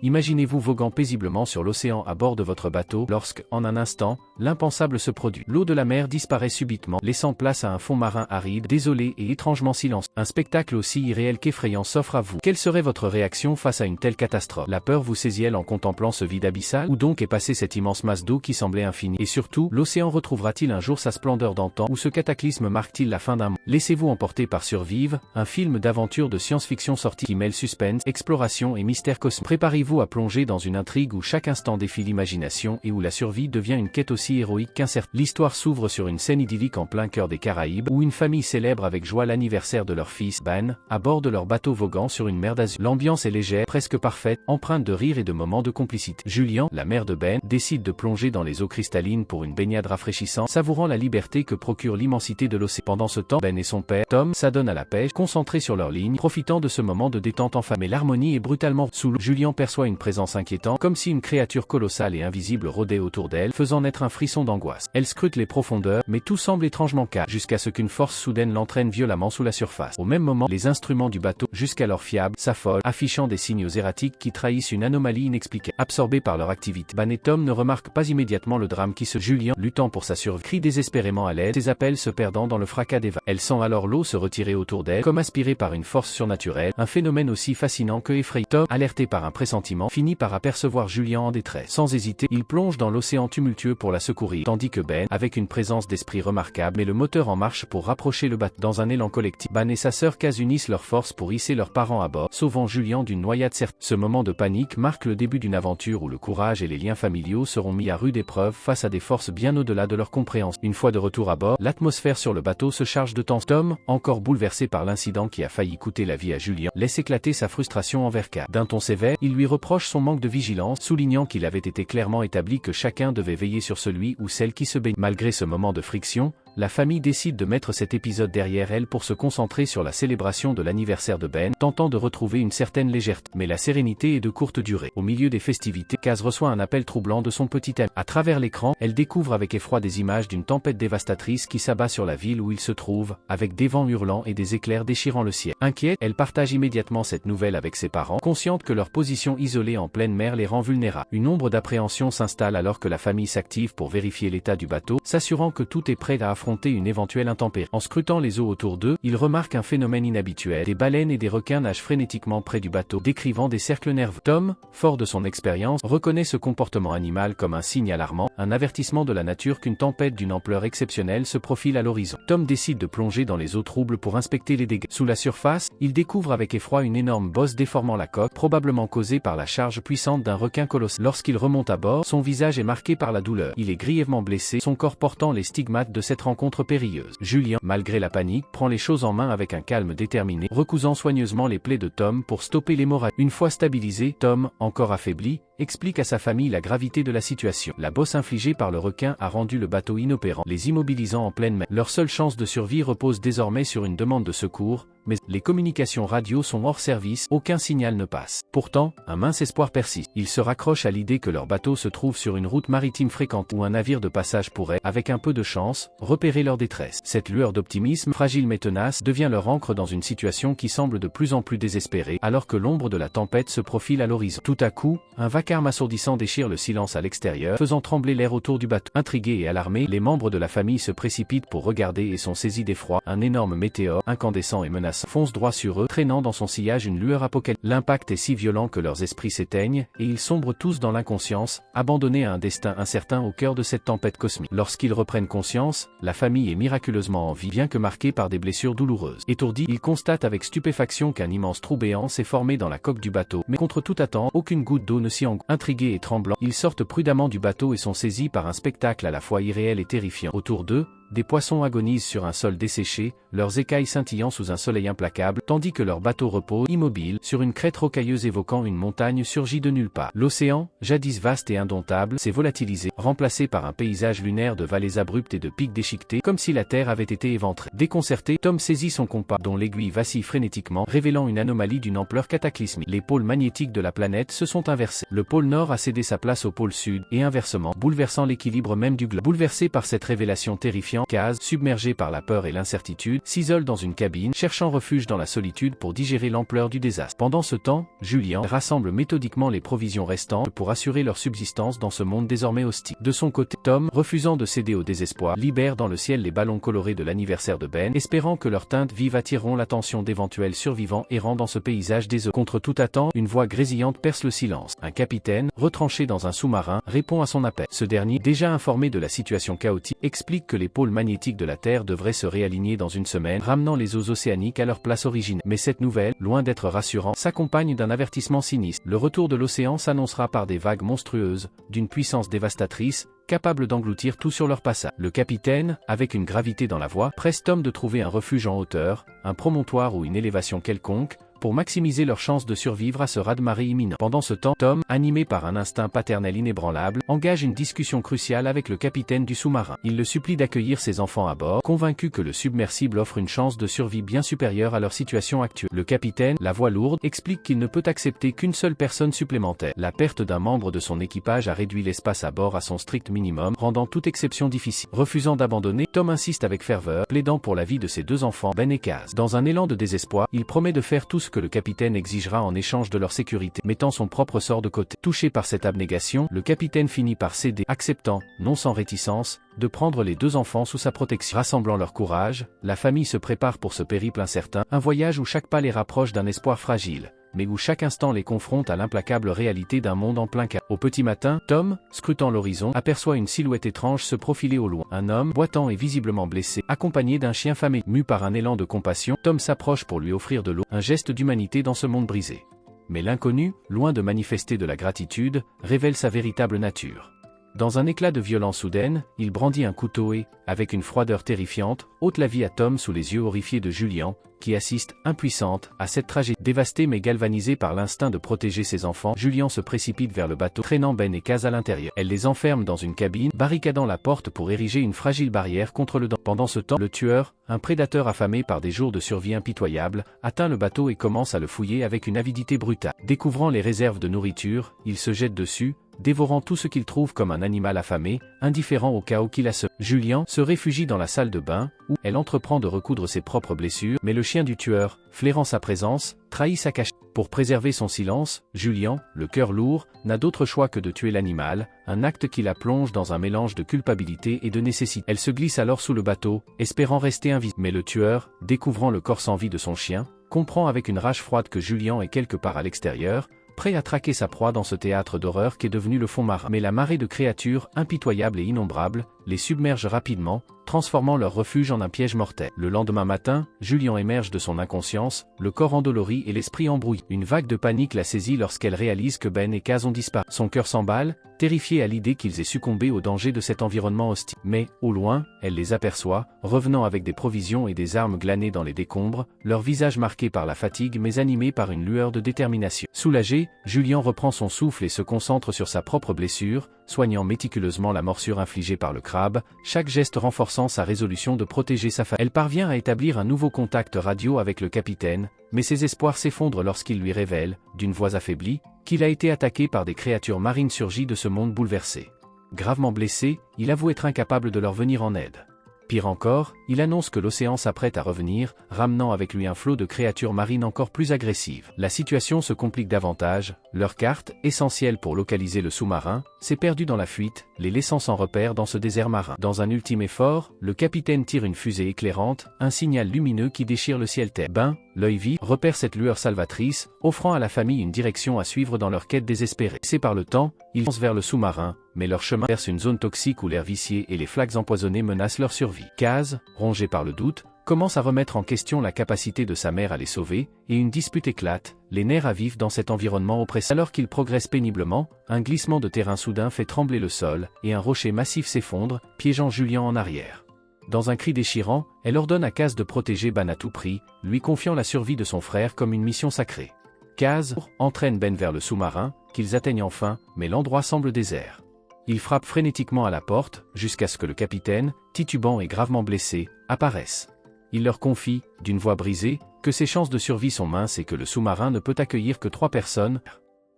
Imaginez-vous voguant paisiblement sur l'océan à bord de votre bateau lorsque, en un instant, l'impensable se produit. L'eau de la mer disparaît subitement, laissant place à un fond marin aride, désolé et étrangement silencieux. Un spectacle aussi irréel qu'effrayant s'offre à vous. Quelle serait votre réaction face à une telle catastrophe? La peur vous saisit-elle en contemplant ce vide abyssal? Où donc est passée cette immense masse d'eau qui semblait infinie? Et surtout, l'océan retrouvera-t-il un jour sa splendeur d'antan ou ce cataclysme marque-t-il la fin d'un monde? Laissez-vous emporter par Survive, un film d'aventure de science-fiction sorti qui mêle suspense, exploration et mystère cosmique. Préparez-vous à plonger dans une intrigue où chaque instant défie l'imagination et où la survie devient une quête aussi héroïque qu'incertaine. L'histoire s'ouvre sur une scène idyllique en plein cœur des Caraïbes où une famille célèbre avec joie l'anniversaire de leur fils, Ben, à bord de leur bateau voguant sur une mer d'azur. L'ambiance est légère, presque parfaite, empreinte de rire et de moments de complicité. Julian, la mère de Ben, décide de plonger dans les eaux cristallines pour une baignade rafraîchissante, savourant la liberté que procure l'immensité de l'océan. Pendant ce temps, Ben et son père, Tom, s'adonnent à la pêche, concentrés sur leur ligne, profitant de ce moment de détente enfin. Mais l'harmonie est brutalement sous l'eau. Julian perçoit une présence inquiétante, comme si une créature colossale et invisible rôdait autour d'elle, faisant naître un frisson d'angoisse. Elle scrute les profondeurs, mais tout semble étrangement calme, jusqu'à ce qu'une force soudaine l'entraîne violemment sous la surface. Au même moment, les instruments du bateau, jusqu'alors fiables, s'affolent, affichant des signaux erratiques qui trahissent une anomalie inexplicable. Absorbés par leur activité, Ben et Tom ne remarquent pas immédiatement le drame qui se Julian, luttant pour sa survie, crie désespérément à l'aide, ses appels se perdant dans le fracas des vagues. Elle sent alors l'eau se retirer autour d'elle, comme aspirée par une force surnaturelle, un phénomène aussi fascinant que effrayant. Tom, alerté par un pressentiment, finit par apercevoir Julian en détresse. Sans hésiter, il plonge dans l'océan tumultueux pour la secourir, tandis que Ben, avec une présence d'esprit remarquable, met le moteur en marche pour rapprocher le bateau. Dans un élan collectif, Ben et sa sœur Kaz unissent leurs forces pour hisser leurs parents à bord, sauvant Julian d'une noyade certaine. Ce moment de panique marque le début d'une aventure où le courage et les liens familiaux seront mis à rude épreuve face à des forces bien au-delà de leur compréhension. Une fois de retour à bord, l'atmosphère sur le bateau se charge de tension. Tom, encore bouleversé par l'incident qui a failli coûter la vie à Julian, laisse éclater sa frustration envers Kaz. D'un ton sévère, il lui reproche son manque de vigilance, soulignant qu'il avait été clairement établi que chacun devait veiller sur celui ou celle qui se baigne. Malgré ce moment de friction, la famille décide de mettre cet épisode derrière elle pour se concentrer sur la célébration de l'anniversaire de Ben, tentant de retrouver une certaine légèreté. Mais la sérénité est de courte durée. Au milieu des festivités, Kaz reçoit un appel troublant de son petit ami. À travers l'écran, elle découvre avec effroi des images d'une tempête dévastatrice qui s'abat sur la ville où il se trouve, avec des vents hurlants et des éclairs déchirant le ciel. Inquiète, elle partage immédiatement cette nouvelle avec ses parents, consciente que leur position isolée en pleine mer les rend vulnérables. Une ombre d'appréhension s'installe alors que la famille s'active pour vérifier l'état du bateau, s'assurant que tout est prêt à affronter une éventuelle intempérie. En scrutant les eaux autour d'eux, ils remarquent un phénomène inhabituel. Des baleines et des requins nagent frénétiquement près du bateau, décrivant des cercles nerveux. Tom, fort de son expérience, reconnaît ce comportement animal comme un signe alarmant, un avertissement de la nature qu'une tempête d'une ampleur exceptionnelle se profile à l'horizon. Tom décide de plonger dans les eaux troubles pour inspecter les dégâts. Sous la surface, il découvre avec effroi une énorme bosse déformant la coque, probablement causée par la charge puissante d'un requin colossal. Lorsqu'il remonte à bord, son visage est marqué par la douleur. Il est grièvement blessé, son corps portant les stigmates de cette rencontre périlleuse. Julian, malgré la panique, prend les choses en main avec un calme déterminé, recousant soigneusement les plaies de Tom pour stopper l'hémorragie. Une fois stabilisé, Tom, encore affaibli, explique à sa famille la gravité de la situation. La bosse infligée par le requin a rendu le bateau inopérant, les immobilisant en pleine mer. Leur seule chance de survie repose désormais sur une demande de secours, mais les communications radio sont hors service, aucun signal ne passe. Pourtant, un mince espoir persiste. Ils se raccrochent à l'idée que leur bateau se trouve sur une route maritime fréquente où un navire de passage pourrait, avec un peu de chance, repérer leur détresse. Cette lueur d'optimisme, fragile mais tenace, devient leur ancre dans une situation qui semble de plus en plus désespérée, alors que l'ombre de la tempête se profile à l'horizon. Tout à coup, un vacarme assourdissant déchire le silence à l'extérieur, faisant trembler l'air autour du bateau. Intrigués et alarmés, les membres de la famille se précipitent pour regarder et sont saisis d'effroi. Un énorme météore, incandescent et menaçant, fonce droit sur eux, traînant dans son sillage une lueur apocalyptique. L'impact est si violent que leurs esprits s'éteignent, et ils sombrent tous dans l'inconscience, abandonnés à un destin incertain au cœur de cette tempête cosmique. Lorsqu'ils reprennent conscience, la famille est miraculeusement en vie, bien que marquée par des blessures douloureuses. Étourdis, ils constatent avec stupéfaction qu'un immense trou béant s'est formé dans la coque du bateau, mais contre toute attente, aucune goutte d'eau ne s'y engouffre. Intrigués et tremblants, ils sortent prudemment du bateau et sont saisis par un spectacle à la fois irréel et terrifiant. Autour d'eux, des poissons agonisent sur un sol desséché, leurs écailles scintillant sous un soleil implacable, tandis que leur bateau repose, immobile, sur une crête rocailleuse évoquant une montagne surgie de nulle part. L'océan, jadis vaste et indomptable, s'est volatilisé, remplacé par un paysage lunaire de vallées abruptes et de pics déchiquetés, comme si la terre avait été éventrée. Déconcerté, Tom saisit son compas, dont l'aiguille vacille frénétiquement, révélant une anomalie d'une ampleur cataclysmique. Les pôles magnétiques de la planète se sont inversés. Le pôle nord a cédé sa place au pôle sud, et inversement, bouleversant l'équilibre même du globe. Bouleversé par cette révélation terrifiante, Julien, Kaz, submergé par la peur et l'incertitude, s'isole dans une cabine, cherchant refuge dans la solitude pour digérer l'ampleur du désastre. Pendant ce temps, Julien rassemble méthodiquement les provisions restantes pour assurer leur subsistance dans ce monde désormais hostile. De son côté, Tom, refusant de céder au désespoir, libère dans le ciel les ballons colorés de l'anniversaire de Ben, espérant que leurs teintes vives attireront l'attention d'éventuels survivants errant dans ce paysage désolé. Contre toute attente, une voix grésillante perce le silence. Un capitaine, retranché dans un sous-marin, répond à son appel. Ce dernier, déjà informé de la situation chaotique, explique que les pôles magnétiques de la Terre devraient se réaligner dans une semaine, ramenant les eaux océaniques à leur place originelle. Mais cette nouvelle, loin d'être rassurante, s'accompagne d'un avertissement sinistre. Le retour de l'océan s'annoncera par des vagues monstrueuses, d'une puissance dévastatrice, capable d'engloutir tout sur leur passage. Le capitaine, avec une gravité dans la voix, presse Tom de trouver un refuge en hauteur, un promontoire ou une élévation quelconque, pour maximiser leurs chances de survivre à ce raz-de-marée imminent. Pendant ce temps, Tom, animé par un instinct paternel inébranlable, engage une discussion cruciale avec le capitaine du sous-marin. Il le supplie d'accueillir ses enfants à bord, convaincu que le submersible offre une chance de survie bien supérieure à leur situation actuelle. Le capitaine, la voix lourde, explique qu'il ne peut accepter qu'une seule personne supplémentaire. La perte d'un membre de son équipage a réduit l'espace à bord à son strict minimum, rendant toute exception difficile. Refusant d'abandonner, Tom insiste avec ferveur, plaidant pour la vie de ses deux enfants, Ben et Kaz. Dans un élan de désespoir, il promet de faire tout ce que le capitaine exigera en échange de leur sécurité, mettant son propre sort de côté. Touché par cette abnégation, le capitaine finit par céder, acceptant, non sans réticence, de prendre les deux enfants sous sa protection. Rassemblant leur courage, la famille se prépare pour ce périple incertain, un voyage où chaque pas les rapproche d'un espoir fragile, mais où chaque instant les confronte à l'implacable réalité d'un monde en plein chaos. Au petit matin, Tom, scrutant l'horizon, aperçoit une silhouette étrange se profiler au loin. Un homme, boitant et visiblement blessé, accompagné d'un chien familier. Mu par un élan de compassion, Tom s'approche pour lui offrir de l'eau, un geste d'humanité dans ce monde brisé. Mais l'inconnu, loin de manifester de la gratitude, révèle sa véritable nature. Dans un éclat de violence soudaine, il brandit un couteau et, avec une froideur terrifiante, ôte la vie à Tom sous les yeux horrifiés de Julien, qui assiste, impuissante, à cette tragédie. Dévastée mais galvanisée par l'instinct de protéger ses enfants, Julien se précipite vers le bateau, traînant Ben et Kaz à l'intérieur. Elle les enferme dans une cabine, barricadant la porte pour ériger une fragile barrière contre le danger. Pendant ce temps, le tueur, un prédateur affamé par des jours de survie impitoyables, atteint le bateau et commence à le fouiller avec une avidité brutale. Découvrant les réserves de nourriture, il se jette dessus, dévorant tout ce qu'il trouve comme un animal affamé, indifférent au chaos qui l'assaut. Julien se réfugie dans la salle de bain, où elle entreprend de recoudre ses propres blessures, mais le chien du tueur, flairant sa présence, trahit sa cachette. Pour préserver son silence, Julien, le cœur lourd, n'a d'autre choix que de tuer l'animal, un acte qui la plonge dans un mélange de culpabilité et de nécessité. Elle se glisse alors sous le bateau, espérant rester invisible. Mais le tueur, découvrant le corps sans vie de son chien, comprend avec une rage froide que Julien est quelque part à l'extérieur, prêt à traquer sa proie dans ce théâtre d'horreur qu'est devenu le fond marin. Mais la marée de créatures, impitoyables et innombrables, les submerge rapidement, transformant leur refuge en un piège mortel. Le lendemain matin, Julien émerge de son inconscience, le corps endolori et l'esprit embrouillé. Une vague de panique la saisit lorsqu'elle réalise que Ben et Kaz ont disparu. Son cœur s'emballe, terrifiée à l'idée qu'ils aient succombé au danger de cet environnement hostile. Mais, au loin, elle les aperçoit, revenant avec des provisions et des armes glanées dans les décombres, leur visage marqué par la fatigue mais animé par une lueur de détermination. Soulagé, Julien reprend son souffle et se concentre sur sa propre blessure, soignant méticuleusement la morsure infligée par le crabe, chaque geste renforçant sa résolution de protéger sa famille. Elle parvient à établir un nouveau contact radio avec le capitaine, mais ses espoirs s'effondrent lorsqu'il lui révèle, d'une voix affaiblie, qu'il a été attaqué par des créatures marines surgies de ce monde bouleversé. Gravement blessé, il avoue être incapable de leur venir en aide. Pire encore, il annonce que l'océan s'apprête à revenir, ramenant avec lui un flot de créatures marines encore plus agressives. La situation se complique davantage, leur carte, essentielle pour localiser le sous-marin, s'est perdue dans la fuite, les laissant sans repère dans ce désert marin. Dans un ultime effort, le capitaine tire une fusée éclairante, un signal lumineux qui déchire le ciel-terre. Ben, l'œil vif, repère cette lueur salvatrice, offrant à la famille une direction à suivre dans leur quête désespérée. Laissés par le temps, ils foncent vers le sous-marin, mais leur chemin traverse une zone toxique où l'air vicié et les flaques empoisonnées menacent leur survie. Kaz, rongé par le doute, commence à remettre en question la capacité de sa mère à les sauver, et une dispute éclate, les nerfs à vif dans cet environnement oppressant. Alors qu'ils progressent péniblement, un glissement de terrain soudain fait trembler le sol, et un rocher massif s'effondre, piégeant Julien en arrière. Dans un cri déchirant, elle ordonne à Kaz de protéger Ben à tout prix, lui confiant la survie de son frère comme une mission sacrée. Kaz entraîne Ben vers le sous-marin, qu'ils atteignent enfin, mais l'endroit semble désert. Il frappe frénétiquement à la porte, jusqu'à ce que le capitaine, titubant et gravement blessé, apparaisse. Il leur confie, d'une voix brisée, que ses chances de survie sont minces et que le sous-marin ne peut accueillir que 3 personnes.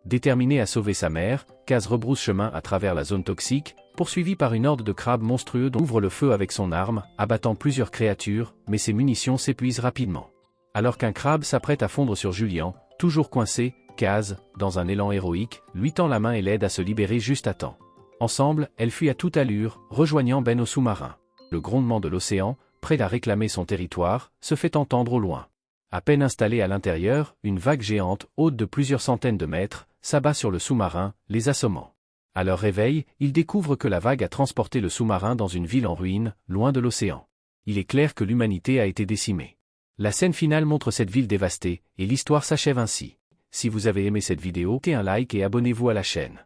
Déterminé à sauver sa mère, Kaz rebrousse chemin à travers la zone toxique, Poursuivi par une horde de crabes monstrueux dont ouvre le feu avec son arme, abattant plusieurs créatures, mais ses munitions s'épuisent rapidement. Alors qu'un crabe s'apprête à fondre sur Julian, toujours coincé, Kaz, dans un élan héroïque, lui tend la main et l'aide à se libérer juste à temps. Ensemble, elles fuient à toute allure, rejoignant Ben au sous-marin. Le grondement de l'océan, prêt à réclamer son territoire, se fait entendre au loin. À peine installée à l'intérieur, une vague géante, haute de plusieurs centaines de mètres, s'abat sur le sous-marin, les assommant. À leur réveil, ils découvrent que la vague a transporté le sous-marin dans une ville en ruine, loin de l'océan. Il est clair que l'humanité a été décimée. La scène finale montre cette ville dévastée, et l'histoire s'achève ainsi. Si vous avez aimé cette vidéo, mettez un like et abonnez-vous à la chaîne.